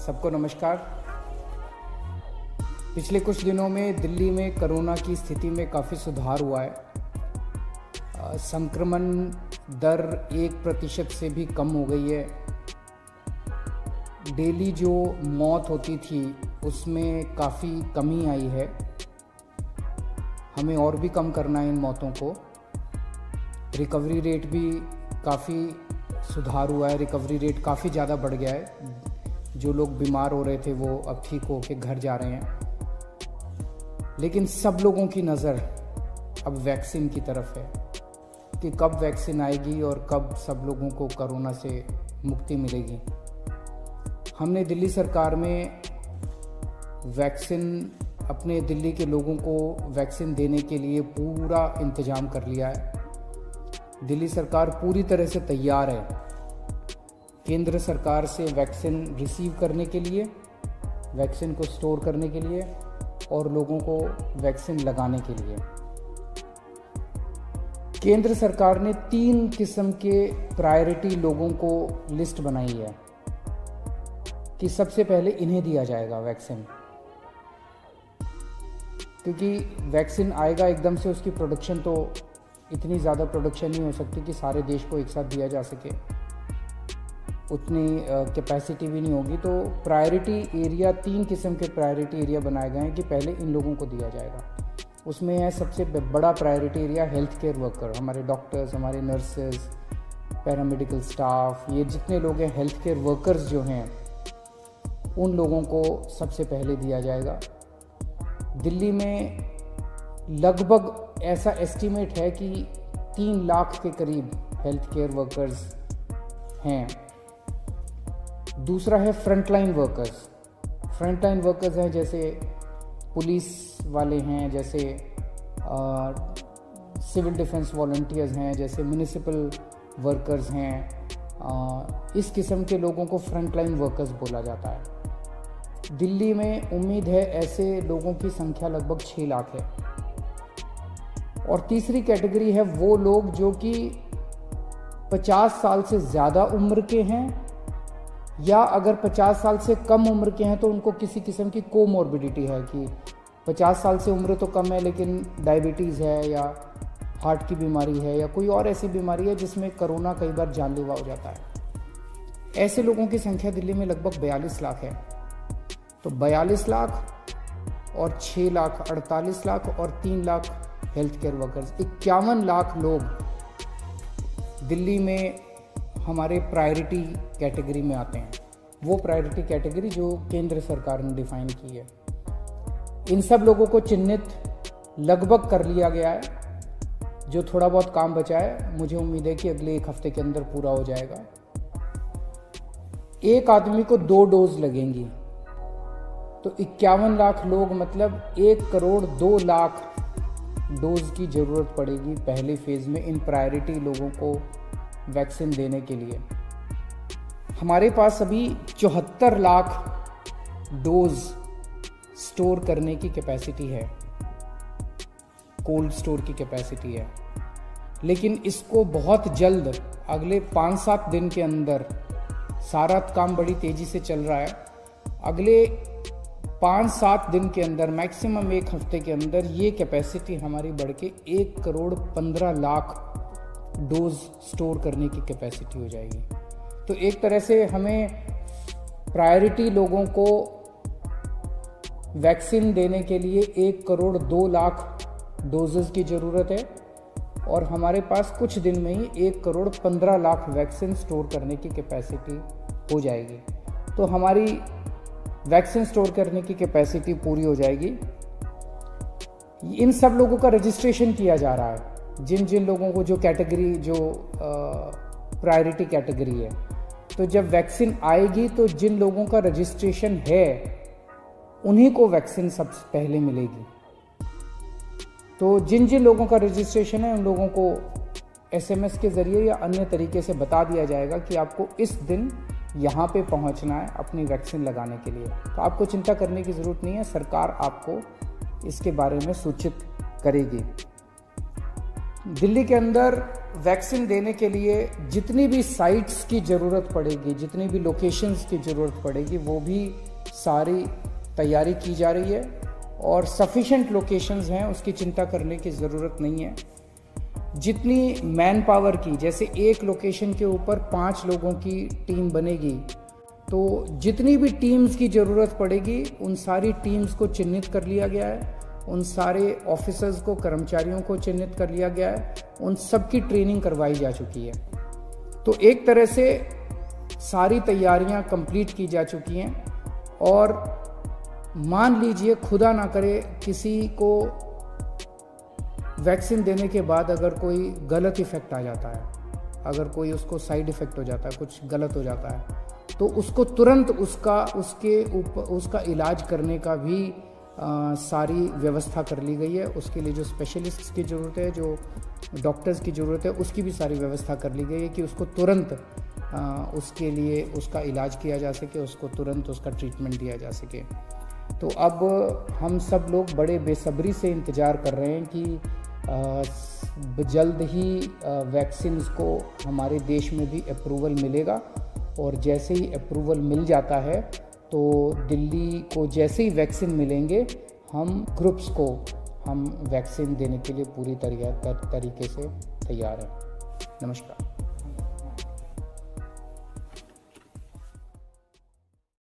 सबको नमस्कार। पिछले कुछ दिनों में दिल्ली में कोरोना की स्थिति में काफ़ी सुधार हुआ है। संक्रमण दर 1% से भी कम हो गई है। डेली जो मौत होती थी उसमें काफ़ी कमी आई है। हमें और भी कम करना है इन मौतों को। रिकवरी रेट भी काफ़ी सुधार हुआ है। रिकवरी रेट काफ़ी ज़्यादा बढ़ गया है। जो लोग बीमार हो रहे थे वो अब ठीक हो के घर जा रहे हैं। लेकिन सब लोगों की नज़र अब वैक्सीन की तरफ है कि कब वैक्सीन आएगी और कब सब लोगों को कोरोना से मुक्ति मिलेगी। हमने दिल्ली सरकार में वैक्सीन अपने दिल्ली के लोगों को वैक्सीन देने के लिए पूरा इंतजाम कर लिया है। दिल्ली सरकार पूरी तरह से तैयार है केंद्र सरकार से वैक्सीन रिसीव करने के लिए, वैक्सीन को स्टोर करने के लिए और लोगों को वैक्सीन लगाने के लिए। केंद्र सरकार ने 3 किस्म के प्रायोरिटी लोगों को लिस्ट बनाई है कि सबसे पहले इन्हें दिया जाएगा वैक्सीन, क्योंकि वैक्सीन आएगा एकदम से, उसकी प्रोडक्शन तो इतनी ज़्यादा प्रोडक्शन नहीं हो सकती कि सारे देश को एक साथ दिया जा सके, उतनी कैपेसिटी भी नहीं होगी। तो प्रायोरिटी एरिया 3 किस्म के प्रायोरिटी एरिया बनाए गए हैं कि पहले इन लोगों को दिया जाएगा। उसमें है सबसे बड़ा priority area health care worker, हमारे डॉक्टर्स, हमारे नर्सेज, पैरामेडिकल स्टाफ, ये जितने लोग हैं हेल्थ केयर वर्कर्स जो हैं उन लोगों को सबसे पहले दिया जाएगा। दिल्ली में लगभग ऐसा एस्टीमेट है कि 3 लाख के करीब हेल्थ केयर वर्कर्स हैं। दूसरा है फ्रंटलाइन वर्कर्स। फ्रंटलाइन वर्कर्स हैं जैसे पुलिस वाले हैं, जैसे सिविल डिफेंस वॉलंटियर्स हैं, जैसे म्युनिसिपल वर्कर्स हैं। इस किस्म के लोगों को फ्रंटलाइन वर्कर्स बोला जाता है। दिल्ली में उम्मीद है ऐसे लोगों की संख्या लगभग 6 लाख है। और तीसरी कैटेगरी है वो लोग जो कि 50 साल से ज़्यादा उम्र के हैं, या अगर 50 साल से कम उम्र के हैं तो उनको किसी किस्म की कोमॉर्बिडिटी है कि 50 साल से उम्र तो कम है लेकिन डायबिटीज़ है या हार्ट की बीमारी है या कोई और ऐसी बीमारी है जिसमें कोरोना कई बार जानलेवा हो जाता है। ऐसे लोगों की संख्या दिल्ली में लगभग 42 लाख है। तो 42 लाख और 6 लाख 48 लाख और 3 lakh health care workers, 51 lakh लोग दिल्ली में हमारे प्रायोरिटी कैटेगरी में आते हैं। वो प्रायोरिटी कैटेगरी जो केंद्र सरकार ने डिफाइन की है। इन सब लोगों को चिन्हित लगभग कर लिया गया है। जो थोड़ा बहुत काम बचा है मुझे उम्मीद है कि अगले 1 हफ्ते के अंदर पूरा हो जाएगा। एक आदमी को 2 डोज लगेंगी, तो 51 लाख लोग मतलब 1 करोड़ 2 लाख डोज की ज़रूरत पड़ेगी पहले फेज़ में इन प्रायोरिटी लोगों को वैक्सीन देने के लिए। हमारे पास अभी 74 लाख डोज स्टोर करने की कैपेसिटी है, कोल्ड स्टोर की कैपेसिटी है। लेकिन इसको बहुत जल्द अगले 5-7 दिन के अंदर, सारा काम बड़ी तेज़ी से चल रहा है, अगले 5-7 दिन के अंदर, मैक्सिमम 1 हफ्ते के अंदर ये कैपेसिटी हमारी बढ़ के 1 करोड़ 15 लाख डोज स्टोर करने की कैपेसिटी हो जाएगी। तो एक तरह से हमें प्रायोरिटी लोगों को वैक्सीन देने के लिए 1 करोड़ 2 लाख डोजेस की ज़रूरत है और हमारे पास कुछ दिन में ही 1 करोड़ 15 लाख वैक्सीन स्टोर करने की कैपेसिटी हो जाएगी। तो हमारी वैक्सीन स्टोर करने की कैपेसिटी पूरी हो जाएगी। इन सब लोगों का रजिस्ट्रेशन किया जा रहा है, जिन जिन लोगों को जो कैटेगरी, जो प्रायोरिटी कैटेगरी है। तो जब वैक्सीन आएगी तो जिन लोगों का रजिस्ट्रेशन है उन्हीं को वैक्सीन सबसे पहले मिलेगी। तो जिन जिन लोगों का रजिस्ट्रेशन है उन लोगों को SMS के ज़रिए या अन्य तरीके से बता दिया जाएगा कि आपको इस दिन यहाँ पे पहुँचना है अपनी वैक्सीन लगाने के लिए। तो आपको चिंता करने की ज़रूरत नहीं है, सरकार आपको इसके बारे में सूचित करेगी। दिल्ली के अंदर वैक्सीन देने के लिए जितनी भी साइट्स की ज़रूरत पड़ेगी, जितनी भी लोकेशंस की ज़रूरत पड़ेगी, वो भी सारी तैयारी की जा रही है और सफिशेंट लोकेशंस हैं, उसकी चिंता करने की ज़रूरत नहीं है। जितनी मैन पावर की, जैसे एक लोकेशन के ऊपर 5 लोगों की टीम बनेगी, तो जितनी भी टीम्स की ज़रूरत पड़ेगी उन सारी टीम्स को चिन्हित कर लिया गया है, उन सारे ऑफिसर्स को, कर्मचारियों को चिन्हित कर लिया गया है, उन सब की ट्रेनिंग करवाई जा चुकी है। तो एक तरह से सारी तैयारियां कंप्लीट की जा चुकी हैं और मान लीजिए खुदा ना करे किसी को वैक्सीन देने के बाद अगर कोई गलत इफेक्ट आ जाता है, अगर कोई उसको साइड इफेक्ट हो जाता है, कुछ गलत हो जाता है, तो उसको तुरंत उसका इलाज करने का भी सारी व्यवस्था कर ली गई है। उसके लिए जो स्पेशलिस्ट्स की ज़रूरत है, जो डॉक्टर्स की ज़रूरत है, उसकी भी सारी व्यवस्था कर ली गई है कि उसको तुरंत उसके लिए उसका इलाज किया जा सके, उसको तुरंत उसका ट्रीटमेंट दिया जा सके। तो अब हम सब लोग बड़े बेसब्री से इंतज़ार कर रहे हैं कि जल्द ही वैक्सीन्स को हमारे देश में भी अप्रूवल मिलेगा और जैसे ही अप्रूवल मिल जाता है तो दिल्ली को जैसे ही वैक्सीन मिलेंगे, हम ग्रुप्स को हम वैक्सीन देने के लिए पूरी तरीके से तैयार हैं। नमस्कार।